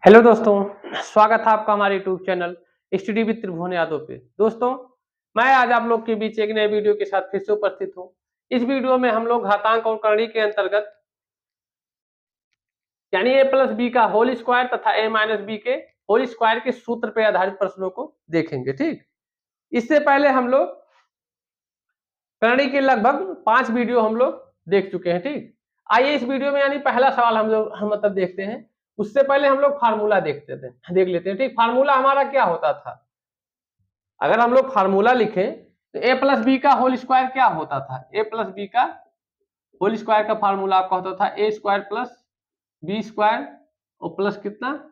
Hello दोस्तों, स्वागत है आपका हमारे यूट्यूब चैनल स्टडी विद त्रिभुवन यादव पे। दोस्तों, मैं आज आप लोग के बीच एक नए वीडियो के साथ फिर से उपस्थित हूँ। इस वीडियो में हम लोग घातांक और करणी के अंतर्गत यानी a प्लस बी का होल स्क्वायर तथा a माइनस बी के होल स्क्वायर के सूत्र पर आधारित प्रश्नों को देखेंगे। ठीक, इससे पहले हम लोग करणी के लगभग 5 वीडियो हम लोग देख चुके हैं। ठीक, आइए इस वीडियो में यानी पहला सवाल हम मतलब देखते हैं। उससे पहले हम लोग फार्मूला देख लेते हैं। ठीक, फार्मूला हमारा क्या होता था? अगर हम लोग फार्मूला लिखें तो a प्लस बी का होल स्क्वायर क्या होता था? a प्लस बी का होल स्क्वायर का फार्मूला आपका होता था a square plus b square और प्लस कितना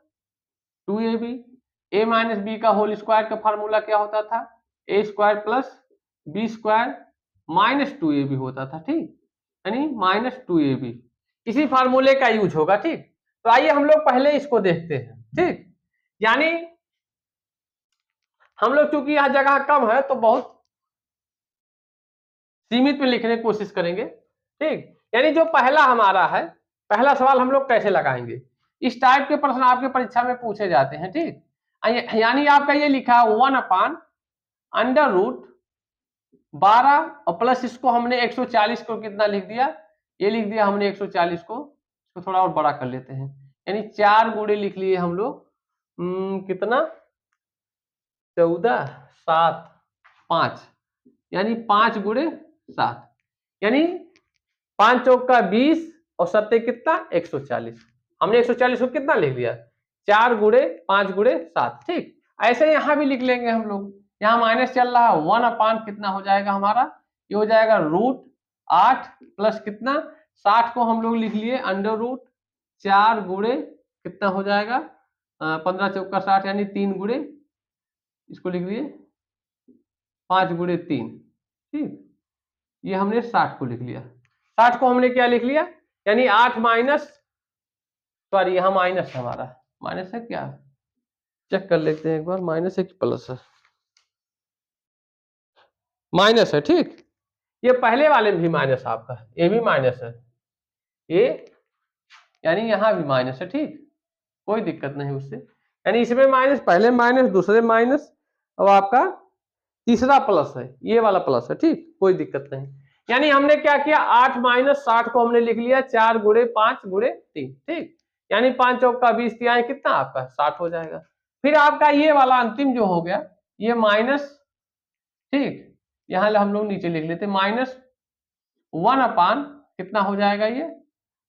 2ab। a माइनस बी का होल स्क्वायर का फार्मूला क्या होता था? a square plus b square minus 2ab होता था। ठीक, यानी माइनस 2ab। इसी फार्मूले का यूज होगा। ठीक, तो आइए हम लोग पहले इसको देखते हैं। ठीक, यानी हम लोग चूंकि यहां जगह कम है तो बहुत सीमित में लिखने की कोशिश करेंगे। ठीक, यानी जो पहला हमारा है, पहला सवाल हम लोग कैसे लगाएंगे? इस टाइप के प्रश्न आपके परीक्षा में पूछे जाते हैं। ठीक, यानी आपका ये लिखा 1/√12 और प्लस इसको हमने 140 को कितना लिख दिया? ये लिख दिया हमने 140 को। इसको थोड़ा और बड़ा कर लेते हैं, यानी 4 गुणे लिख लिए हम लोग। कितना 14 7 5, यानी 5 गुणे 7, यानी 5 चौक का 20 और 7 कितना 140। हमने 140 को कितना लिख लिया? 4 गुणे 5 गुणे 7। ठीक, ऐसे यहां भी लिख लेंगे हम लोग। यहाँ माइनस चल रहा है 1/, कितना हो जाएगा हमारा? ये हो जाएगा √8 प्लस कितना 60 को हम लोग लिख लिए √4 गुणे कितना हो जाएगा 15 चौक का 60, यानी 3 गुणे इसको लिख दिए 5 गुणे 3। ठीक, ये हमने 60 को लिख लिया। 60 को हमने क्या लिख लिया? यानी 8 माइनस, सॉरी यहाँ माइनस है, हमारा माइनस है क्या? चेक कर लेते हैं एक बार, माइनस है कि प्लस है? माइनस है। ठीक, ये पहले वाले में भी माइनस, आपका ये भी माइनस है, ये यानी यहाँ भी माइनस है। ठीक, कोई दिक्कत नहीं उससे, यानी इसमें माइनस, पहले माइनस, दूसरे माइनस, अब आपका तीसरा प्लस है, ये वाला प्लस है। ठीक, कोई दिक्कत नहीं। यानी हमने क्या किया? 8 माइनस 60 को हमने लिख लिया 4 गुणे 5 गुणे 3। ठीक, यानी 5 चौक का 20 तिहाई कितना आपका 60 हो जाएगा। फिर आपका ये वाला अंतिम जो हो गया ये माइनस, ठीक, यहां हम लोग नीचे लिख लेते -1/, कितना हो जाएगा ये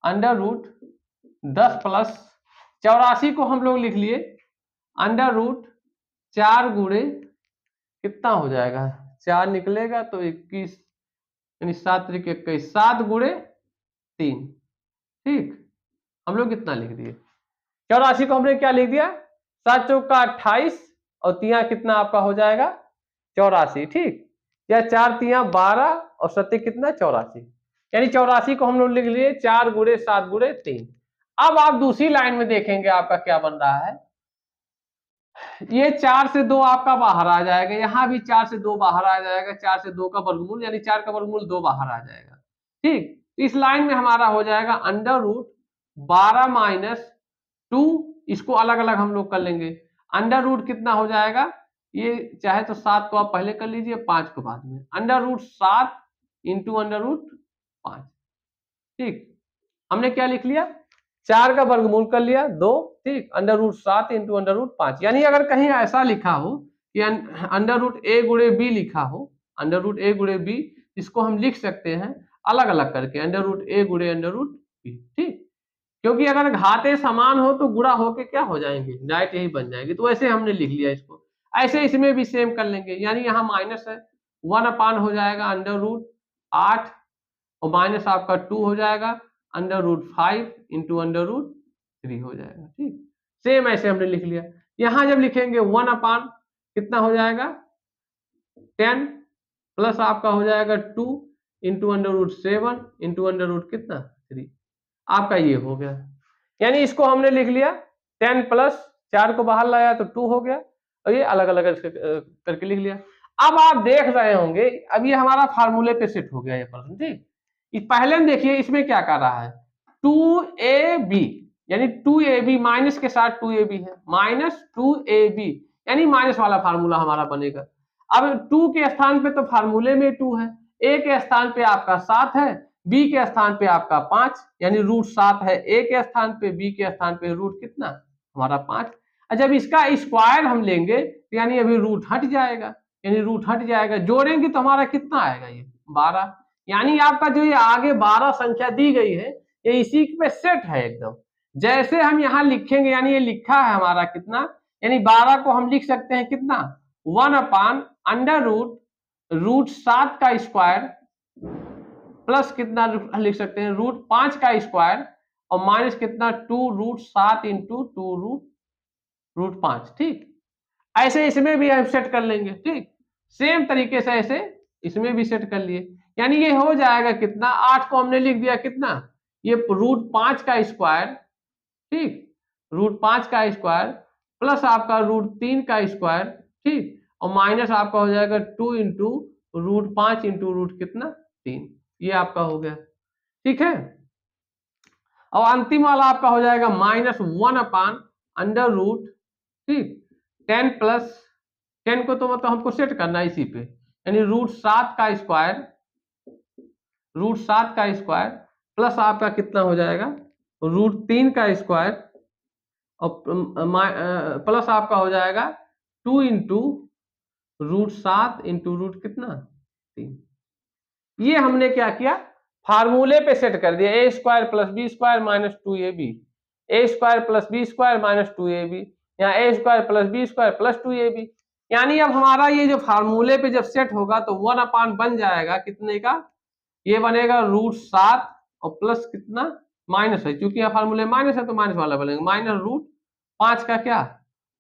√10 प्लस 84 को हम लोग लिख लिए √4 गुणे कितना हो जाएगा 4 निकलेगा तो 21, यानी 7 × 21, 7 गुणे 3। ठीक, हम लोग कितना लिख दिए? 84 को हमने क्या लिख दिया? 7 चौक का 28 और तिया कितना आपका हो जाएगा 84। ठीक, या 4 तिया 12 और 7 कितना 84, यानी 84 को हम लोग लिख लिए 4 गुणे 7 गुणे 3। अब आप दूसरी लाइन में देखेंगे आपका क्या बन रहा है, ये 4 से 2 आपका बाहर आ जाएगा, यहां भी 4 से 2 बाहर आ जाएगा, 4 से 2 का वर्गमूल यानी 4 का वर्गमूल 2 बाहर आ जाएगा। ठीक, इस लाइन में हमारा हो जाएगा √12 माइनस 2, इसको अलग अलग हम लोग कर लेंगे। √ कितना हो जाएगा? ये चाहे तो 7 को आप पहले कर लीजिए, 5 को बाद में, √7 इंटू √5। ठीक, हमने क्या लिख लिया? 4 का वर्गमूल कर लिया 2। ठीक, √7 इंटू √5, यानी अगर कहीं ऐसा लिखा हो कि √a गुणे b लिखा हो, √a गुणे b, इसको हम लिख सकते हैं अलग अलग करके √a गुणे √b। ठीक, क्योंकि अगर घाते समान हो तो गुणा होके क्या हो जाएंगे, डायरेक्ट यही बन जाएगी, तो ऐसे हमने लिख लिया इसको। ऐसे इसमें भी सेम कर लेंगे, यानी यहाँ माइनस है 1/, हो जाएगा √8 और माइनस आपका 2 हो जाएगा √5 इंटू √3 हो जाएगा। ठीक, सेम ऐसे हमने लिख लिया। यहां जब लिखेंगे 1/, कितना हो जाएगा 10 प्लस आपका हो जाएगा 2 इंटू √7 इंटू कितना 3, आपका ये हो गया। यानी इसको हमने लिख लिया 10 प्लस 4 को बाहर लाया तो 2 हो गया, और ये अलग अलग करके लिख लिया। अब आप देख रहे होंगे, अब ये हमारा फार्मूले पे सेट हो गया ये प्रश्न। ठीक, पहले में देखिए इसमें क्या कर रहा है 2ab, यानी 2ab माइनस के साथ 2ab है, -2ab यानी माइनस वाला फार्मूला हमारा बनेगा। अब 2 के स्थान पे तो फार्मूले में 2 है, a के स्थान पे आपका 7 है, b के स्थान पे आपका 5 यानी √7 है a के स्थान पे, b के स्थान पे रूट कितना हमारा 5। जब इसका स्क्वायर हम लेंगे तो यानी अभी रूट हट जाएगा, यानी रूट हट जाएगा, जोड़ेंगे तो हमारा कितना आएगा ये 12। यानी आपका जो ये आगे 12 संख्या दी गई है ये इसी पे सेट है एकदम। जैसे हम यहाँ लिखेंगे यानी ये लिखा है हमारा कितना, यानी 12 को हम लिख सकते हैं कितना 1/√7 का स्क्वायर प्लस कितना लिख सकते हैं √5 का स्क्वायर और माइनस कितना 2√7 इंटू 2√5। ठीक, ऐसे इसमें भी हम सेट कर लेंगे। ठीक, सेम तरीके से ऐसे इसमें भी सेट कर लिए, यानी ये हो जाएगा कितना 8 को हमने लिख दिया कितना ये √5 का स्क्वायर, ठीक, √5 का स्क्वायर प्लस आपका √3 का स्क्वायर, ठीक, और माइनस आपका हो जाएगा 2 इंटू √5 इंटू रूट कितना 3, ये आपका हो गया। ठीक है, और अंतिम वाला आपका हो जाएगा -1/√, ठीक, 10 प्लस 10 को तो मतलब हमको सेट करना है इसी पे, यानी √7 का स्क्वायर प्लस आपका कितना हो जाएगा √3 का स्क्वायर और प्लस आपका हो जाएगा 2 इंटू √7 इंटू रूट कितना 3। ये हमने क्या किया फार्मूले पे सेट कर दिया, a square plus b square minus 2ab, a square plus b square minus 2ab, यहाँ a square plus b square plus 2ab। यानी अब हमारा ये जो फार्मूले पे जब सेट होगा तो 1 बन जाएगा कितने का, ये बनेगा √7 और प्लस कितना माइनस है, क्योंकि यहाँ फार्मूले माइनस है तो माइनस वाला बनेगा -√5 का क्या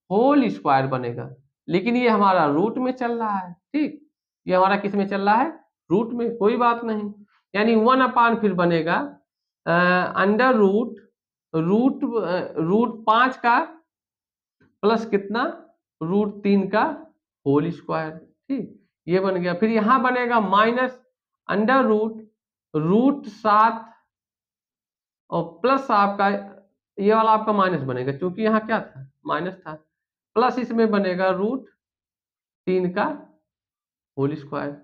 होल स्क्वायर बनेगा, लेकिन ये हमारा रूट में चल रहा है। ठीक, ये हमारा किस में चल रहा है रूट में, कोई बात नहीं, यानी 1 फिर बनेगा √5 का प्लस कितना √3 का होल स्क्वायर। ठीक, ये बन गया, फिर यहां बनेगा -√7 और प्लस आपका ये वाला आपका माइनस बनेगा, क्योंकि यहाँ क्या था माइनस था, प्लस इसमें बनेगा √3 का होल स्क्वायर।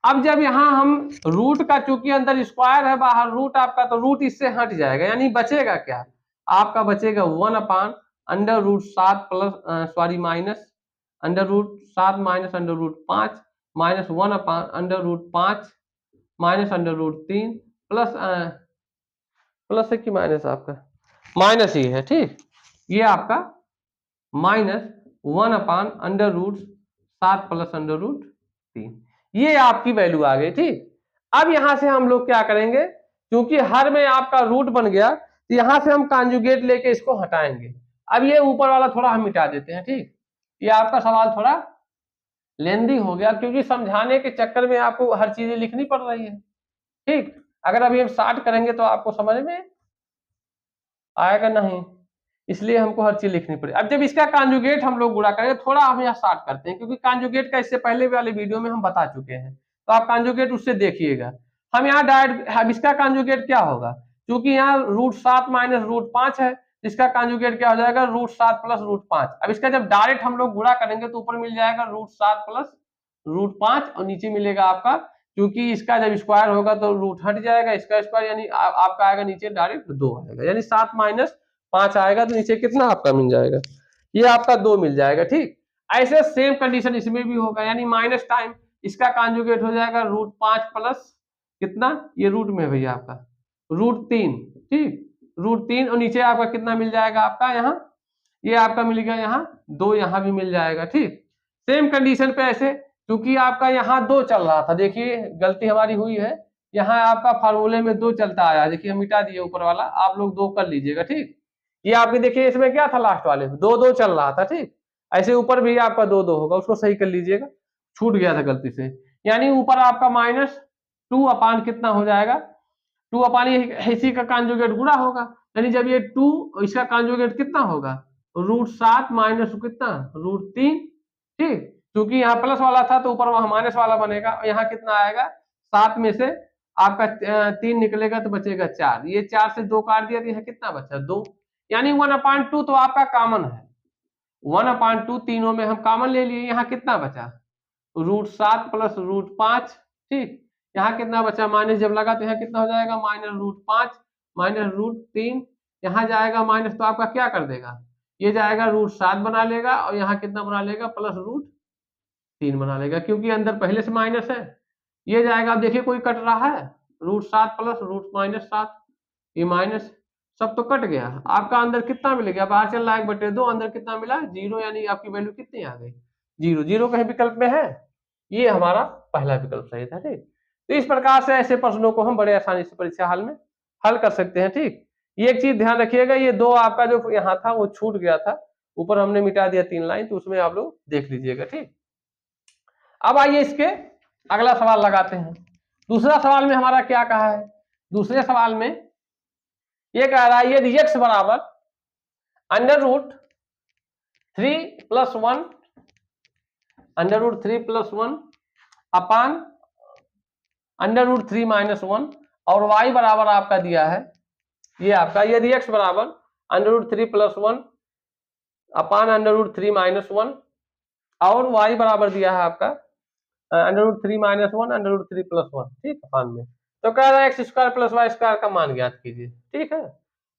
अब जब यहाँ हम रूट का, चूंकि अंदर स्क्वायर है बाहर रूट आपका, तो रूट इससे हट जाएगा, यानी बचेगा क्या आपका बचेगा 1/√7 plus sorry minus √7 minus √5 minus 1/√5 minus √3 plus plus है कि माइनस, आपका माइनस ही है। ठीक, ये आपका -1/√7 प्लस √3, ये आपकी वैल्यू आ गई। ठीक, अब यहां से हम लोग क्या करेंगे, क्योंकि हर में आपका रूट बन गया तो यहां से हम कॉन्जुगेट लेके इसको हटाएंगे। अब ये ऊपर वाला थोड़ा हम मिटा देते हैं। ठीक, ये आपका सवाल थोड़ा लेंदी हो गया, क्योंकि समझाने के चक्कर में आपको हर चीजें लिखनी पड़ रही है। ठीक, अगर अभी हम स्टार्ट करेंगे तो आपको समझ में आएगा नहीं, इसलिए हमको हर चीज लिखनी पड़ेगी। अब जब इसका कॉन्जुगेट हम लोग गुणा करेंगे, थोड़ा हम यहाँ स्टार्ट करते हैं, क्योंकि कॉन्जुगेट का इससे पहले वाले वीडियो में हम बता चुके हैं, तो आप कॉन्जुगेट उससे देखिएगा। हम यहाँ डायरेक्ट, अब इसका कॉन्जुगेट क्या होगा, क्योंकि यहाँ √7 माइनस √5 है, इसका कॉन्जुगेट क्या हो जाएगा √7 प्लस √5। अब इसका जब डायरेक्ट हम लोग गुणा करेंगे तो ऊपर मिल जाएगा √7 प्लस √5 और नीचे मिलेगा आपका, क्योंकि इसका जब स्क्वायर होगा तो रूट हट जाएगा, इसका स्क्वायर यानी आपका आएगा नीचे डायरेक्ट 2 आएगा, यानी 7 माइनस 5 आएगा तो नीचे कितना आपका मिल जाएगा, ये आपका 2 मिल जाएगा। ठीक, ऐसे सेम कंडीशन इसमें भी होगा, यानी माइनस टाइम इसका कॉन्जुगेट हो जाएगा √5 प्लस कितना, ये रूट में भैया आपका √3, ठीक, √3 और नीचे आपका कितना मिल जाएगा आपका यहाँ, ये आपका मिल गया यहाँ 2, यहाँ भी मिल जाएगा। ठीक, सेम कंडीशन पे ऐसे, क्योंकि आपका यहाँ 2 चल रहा था, देखिए गलती हमारी हुई है, यहाँ आपका फार्मूले में 2 चलता आया, देखिए हम मिटा दिए ऊपर वाला, आप लोग 2 कर लीजिएगा। ठीक, ये आपके देखिए इसमें क्या था लास्ट वाले 2 चल रहा था। ठीक, ऐसे ऊपर भी आपका 2 होगा, उसको सही कर लीजिएगा, छूट गया था गलती से, यानी ऊपर आपका -2 कितना हो जाएगा 2 इसी का कॉन्जुगेट गुणा होगा, यानी जब ये 2 इसका कॉन्जुगेट कितना होगा √7 माइनस कितना √3। ठीक, क्योंकि यहाँ प्लस वाला था तो ऊपर वहां माइनस वाला बनेगा, और यहाँ कितना आएगा 7 में से आपका 3 निकलेगा तो बचेगा 4, ये 4 से 2 काट दिया तो यहाँ कितना बचा 2, यानी 1/2 तो आपका कॉमन है, 1/2 तीनों में हम कॉमन ले लिए। यहाँ कितना बचा, √7 प्लस √5, ठीक। यहाँ कितना बचा, माइनस जब लगा तो यहाँ कितना हो जाएगा, -√5 माइनस √3, यहाँ जाएगा माइनस तो आपका क्या कर देगा, ये जाएगा √7 बना लेगा और यहाँ कितना बना लेगा, प्लस √3 बना लेगा, क्योंकि अंदर पहले से माइनस है। ये जाएगा, आप देखिए कोई कट रहा है, √7 प्लस √-7, ये माइनस सब तो कट गया। आपका अंदर कितना मिलेगा, बाहर चल रहा है 1/2, अंदर कितना मिला, 0, यानी आपकी वैल्यू कितनी आ गई, 0। 0 कहीं विकल्प में है, ये हमारा पहला विकल्प सही था, ठीक। तो इस प्रकार से ऐसे प्रश्नों को हम बड़े आसानी से परीक्षा हाल में हल कर सकते हैं, ठीक। ये एक चीज ध्यान रखिएगा, ये 2 आपका जो यहाँ था वो छूट गया था, ऊपर हमने मिटा दिया 3 लाइन, तो उसमें आप लोग देख लीजिएगा, ठीक। अब आइए इसके अगला सवाल लगाते हैं। दूसरा सवाल में हमारा क्या कहा है, दूसरे सवाल में ये कह रहा है यदि x बराबर √3 + 1 √3 + 1 अपान √3 - 1 और y बराबर आपका दिया है, ये आपका यदि x बराबर √3 + 1 अपान √3 - 1 और y बराबर दिया है आपका √3 - 1 √3 + 1, ठीक, अपान में। तो कह रहा है x² + y² का मान ज्ञात कीजिए, ठीक है।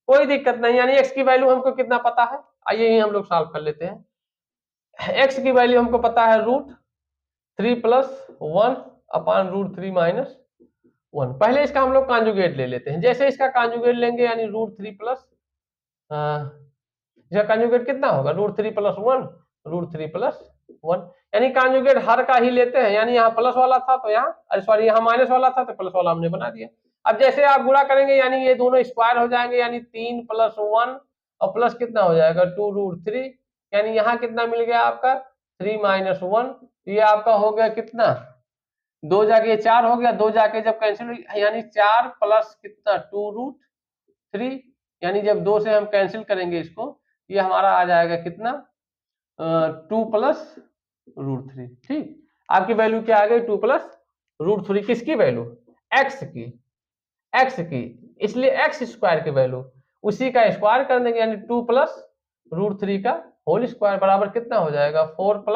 कोई दिक्कत नहीं, यानी x की वैल्यू हमको कितना पता है, आइए ही हम लोग सॉल्व कर लेते हैं। x की वैल्यू हमको पता है √3 + 1 अपान √3 - 1। पहले इसका हम लोग कॉन्जुगेट ले लेते हैं। जैसे इसका कॉन्जुगेट लेंगे यानी √3 प्लस इसका कॉन्जुगेट कितना होगा, √3 + 1 √3 + 1, यानी कॉन्जुगेट हर का ही लेते हैं, यानी यहाँ प्लस वाला था तो यहाँ सॉरी यहाँ माइनस वाला था तो प्लस वाला हमने बना दिया। अब जैसे आप गुणा करेंगे यानी ये दोनों स्क्वायर हो जाएंगे, यानी 3 + 1 और प्लस कितना हो जाएगा 2√3, यानी यहाँ कितना मिल गया आपका 3 - 1, ये आपका हो गया कितना, 2 जाके 4 हो गया, 2 जाके जब कैंसिल यानी 4 प्लस कितना 2√3, यानी जब 2 से हम कैंसिल करेंगे इसको, ये हमारा आ जाएगा कितना 2 + √3, ठीक। आपकी वैल्यू क्या आ गई 2 + √3, किसकी वैल्यू, x की, इसलिए x² की वैल्यू उसी का स्क्वायर कर देंगे, यानी 2 + √3 का होल स्क्वायर बराबर कितना हो जाएगा 4 +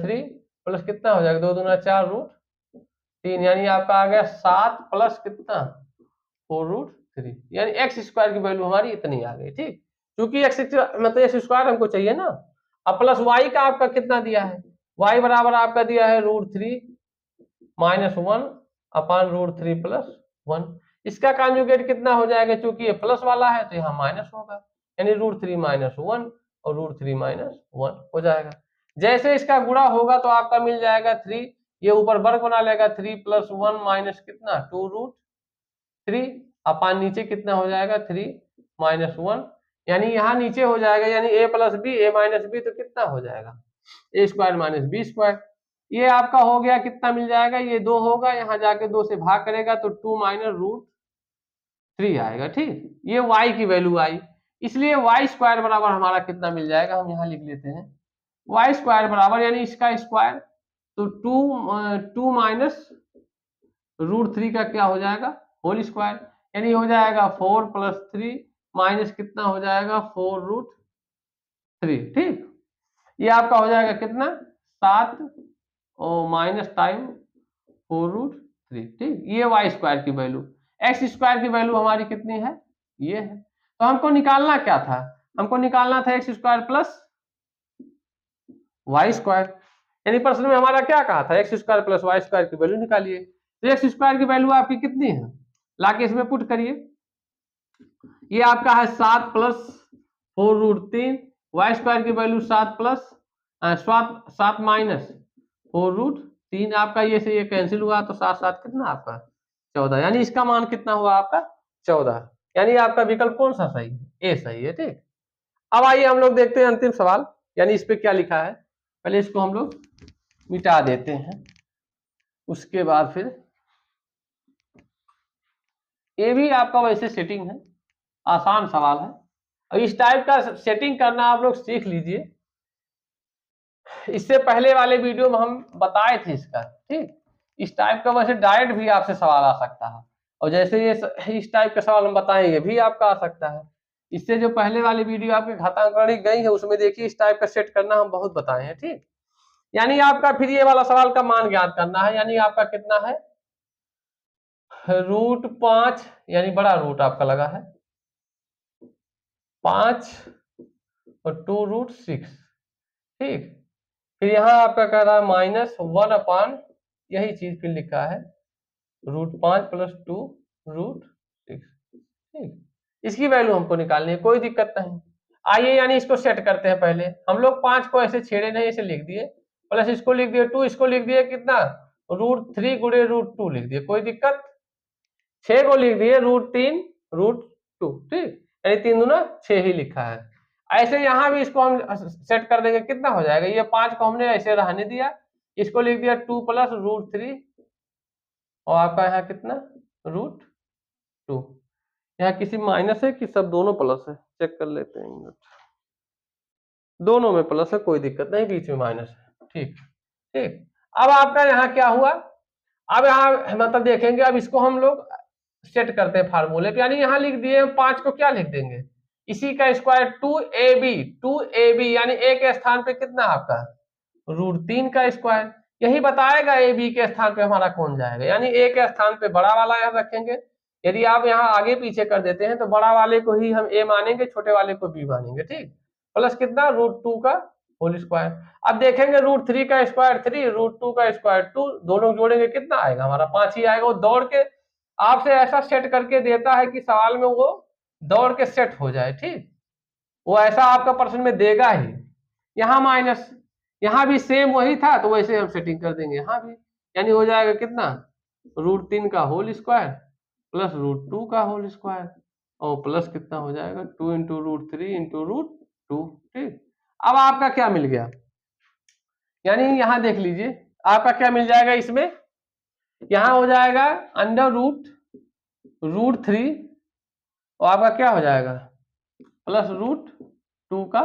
3 प्लस कितना हो जाएगा 2 दूना 4 √3, यानी आपका आ गया 7 प्लस कितना 4√3, यानी x² की वैल्यू हमारी इतनी आ गई, ठीक। क्योंकि x मतलब x² हमको चाहिए ना। अब प्लस y का आपका कितना दिया है, y बराबर आपका दिया है √3 - 1 अपान √3 + 1, इसका कॉन्जुगेट कितना हो जाएगा, क्योंकि ये प्लस वाला है तो यहाँ माइनस होगा, यानी √3 - 1 और √3 - 1 हो जाएगा। जैसे इसका गुणा होगा तो आपका मिल जाएगा 3, ये ऊपर वर्ग बना लेगा 3 + 1 माइनस कितना 2√3 अपान नीचे कितना हो जाएगा 3 - 1, यानी यहाँ नीचे हो जाएगा, यानी a + b a - b तो कितना हो जाएगा a² - b², ये आपका हो गया कितना मिल जाएगा, ये 2 होगा, यहाँ जाके 2 से भाग करेगा तो 2 - √3 आएगा, ठीक। ये y की वैल्यू आई, इसलिए y² बराबर हमारा कितना मिल जाएगा, हम यहाँ लिख लेते हैं y² बराबर यानी इसका स्क्वायर, तो 2 - √3 का क्या हो जाएगा होल स्क्वायर, यानी हो जाएगा 4 + 3 माइनस कितना हो जाएगा 4√3, ठीक। ये आपका हो जाएगा कितना 7 और माइनस टाइम 4√3, ठीक। ये y² की वैल्यू, x² की वैल्यू हमारी कितनी है, ये है। तो हमको निकालना क्या था, हमको निकालना था x² + y², यानी प्रश्न में हमारा क्या कहा था x² + y² की वैल्यू निकालिए। तो x² की वैल्यू आपकी कितनी है, लाके इसमें पुट करिए, ये आपका है 7 + 4√3, y² की वैल्यू 7 - 4√3, आपका ये से ये कैंसिल हुआ तो 7 7 कितना आपका 14, यानी इसका मान कितना हुआ आपका 14, यानी आपका विकल्प कौन सा सही है, ए सही है, ठीक। अब आइए हम लोग देखते हैं अंतिम सवाल, यानी इस पे क्या लिखा है, पहले इसको हम लोग मिटा देते हैं, उसके बाद फिर ये भी आपका वैसे सेटिंग है, आसान सवाल है, और इस टाइप का सेटिंग करना आप लोग सीख लीजिए। इससे पहले वाले वीडियो में हम बताए थे इसका, ठीक। इस टाइप का वैसे डायरेक्ट भी आपसे सवाल आ सकता है, और जैसे ये इस टाइप का सवाल हम बताएंगे भी आपका आ सकता है। इससे जो पहले वाली वीडियो आपकी घातांकरण गई है उसमें देखिए इस टाइप का सेट करना हम बहुत बताए हैं, ठीक। यानी आपका फिर ये वाला सवाल का मान ज्ञात करना है, यानी आपका कितना है, √5, यानी बड़ा रूट आपका लगा है 5 और 2√6, ठीक। फिर यहाँ आपका कह रहा है -1/, यही चीज फिर लिखा है √5 + 2√6, ठीक। इसकी वैल्यू हमको निकालनी है, कोई दिक्कत नहीं। आइए यानी इसको सेट करते हैं। पहले हम लोग 5 को ऐसे छेड़े नहीं, ऐसे लिख दिए, प्लस इसको लिख दिए 2, इसको लिख दिए कितना, √3 × √2 लिख दिए, कोई दिक्कत। 6 को लिख दिए √3 √2, ठीक, यानी 3 दूना 6 ही लिखा है। ऐसे यहाँ भी इसको हम सेट कर देंगे, कितना हो जाएगा, ये 5 को हमने ऐसे रहने दिया, इसको लिख दिया 2 + √3 और आपका यहाँ कितना √2। यहाँ किसी माइनस है कि सब दोनों प्लस है, चेक कर लेते हैं, दोनों में प्लस है, कोई दिक्कत नहीं, बीच में माइनस है, ठीक ठीक। अब आपका यहाँ क्या हुआ, अब यहाँ मतलब देखेंगे, अब इसको हम लोग सेट करते हैं फार्मूले पे, यानी यहाँ लिख दिए हम 5 को क्या लिख देंगे, इसी का स्क्वायर 2ab, यानी a के स्थान पे कितना आपका √3 का स्क्वायर, यही बताएगा a b के स्थान पे हमारा कौन जाएगा, यानी a के स्थान पे बड़ा वाला यहाँ रखेंगे। यदि आप यहाँ आगे पीछे कर देते हैं तो बड़ा वाले को ही हम a मानेंगे, छोटे वाले को b मानेंगे, ठीक। प्लस कितना √2 का होल स्क्वायर। अब देखेंगे √3 का स्क्वायर 3, √2 का स्क्वायर 2, दोनों जोड़ेंगे कितना आएगा हमारा 5 ही आएगा। वो दौड़ के आपसे ऐसा सेट करके देता है कि सवाल में वो दौड़ के सेट हो जाए, ठीक। वो ऐसा आपका प्रश्न में देगा ही। यहाँ माइनस, यहाँ भी सेम वही था तो वैसे हम सेटिंग कर देंगे यहाँ भी, यानी हो जाएगा कितना √3 का होल स्क्वायर प्लस √2 का होल स्क्वायर और प्लस कितना हो जाएगा 2 × √3 × √2, ठीक। अब आपका क्या मिल गया, यानी यहाँ देख लीजिए आपका क्या मिल जाएगा, इसमें यहाँ हो जाएगा √3 और आपका क्या हो जाएगा प्लस √2 का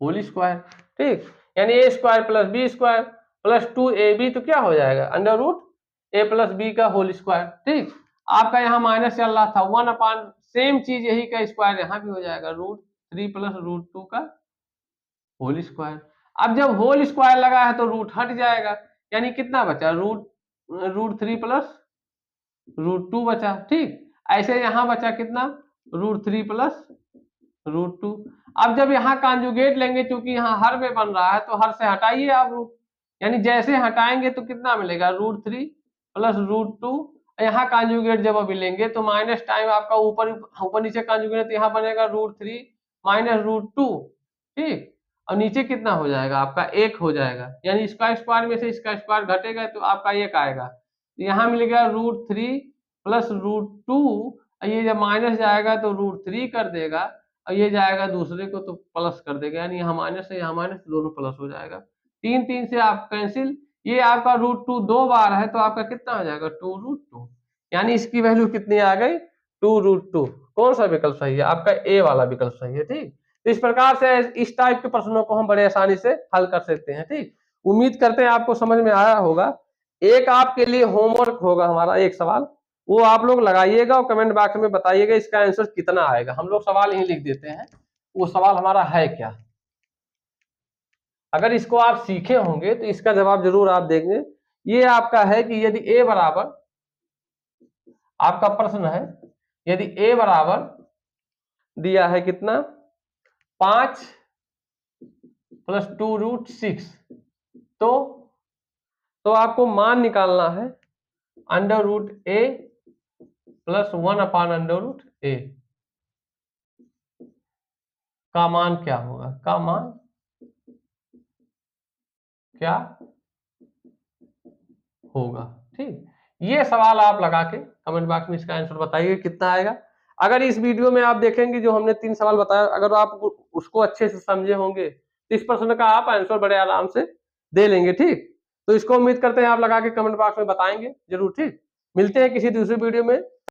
होल स्क्वायर, ठीक, यानी a² + b² प्लस 2ab, तो क्या हो जाएगा √a + b का होल स्क्वायर, ठीक। आपका यहाँ माइनस चल रहा था 1/, सेम चीज यही का स्क्वायर यहाँ भी हो जाएगा √3 + √2 का होल स्क्वायर। अब जब होल स्क्वायर लगा है तो रूट हट जाएगा, यानी कितना बचा √3 + √2 बचा, ठीक। ऐसे यहाँ बचा कितना √3 + √2। अब जब यहाँ कॉन्जुगेट लेंगे, क्योंकि यहाँ हर में बन रहा है तो हर से हटाइए आप रूट, यानी जैसे हटाएंगे तो कितना मिलेगा √3 + √2। यहाँ कॉन्जुगेट जब अभी लेंगे तो माइनस टाइम आपका ऊपर नीचे कॉन्जुगेट, तो यहाँ बनेगा √3 - √2, ठीक। और नीचे कितना हो जाएगा आपका 1 हो जाएगा, यानी इसका स्क्वायर में से इसका स्क्वायर घटेगा तो आपका 1 आएगा। यहाँ मिल गया √3 + √2, ये जब माइनस जाएगा तो √3 कर देगा और ये जाएगा दूसरे को तो प्लस कर देगा, यानी यहाँ माइनस है यहाँ माइनस, दोनों प्लस हो जाएगा। 3 से आप कैंसिल, ये आपका √2 2 बार है तो आपका कितना हो जाएगा 2√2, यानी इसकी वैल्यू कितनी आ गई 2√2। कौन सा विकल्प सही है आपका, ए वाला विकल्प सही है, ठीक। तो इस प्रकार से इस टाइप के प्रश्नों को हम बड़े आसानी से हल कर सकते हैं, ठीक। उम्मीद करते हैं आपको समझ में आया होगा। एक आपके लिए होमवर्क होगा हमारा, एक सवाल वो आप लोग लगाइएगा और कमेंट बॉक्स में बताइएगा इसका आंसर कितना आएगा। हम लोग सवाल यही लिख देते हैं, वो सवाल हमारा है क्या। अगर इसको आप सीखे होंगे तो इसका जवाब जरूर आप देंगे। ये आपका है कि यदि a बराबर, आपका प्रश्न है यदि a बराबर दिया है कितना 5 + 2√6, तो आपको मान निकालना है √a + 1/√a का मान क्या होगा, का मान क्या होगा, ठीक। ये सवाल आप लगा के कमेंट बॉक्स में इसका आंसर बताइए कितना आएगा। अगर इस वीडियो में आप देखेंगे जो हमने 3 सवाल बताया, अगर आप उसको अच्छे से समझे होंगे तो इस प्रश्न का आप आंसर बड़े आराम से दे लेंगे, ठीक। तो इसको उम्मीद करते हैं आप लगा के कमेंट बॉक्स में बताएंगे जरूर, ठीक। मिलते हैं किसी दूसरे वीडियो में।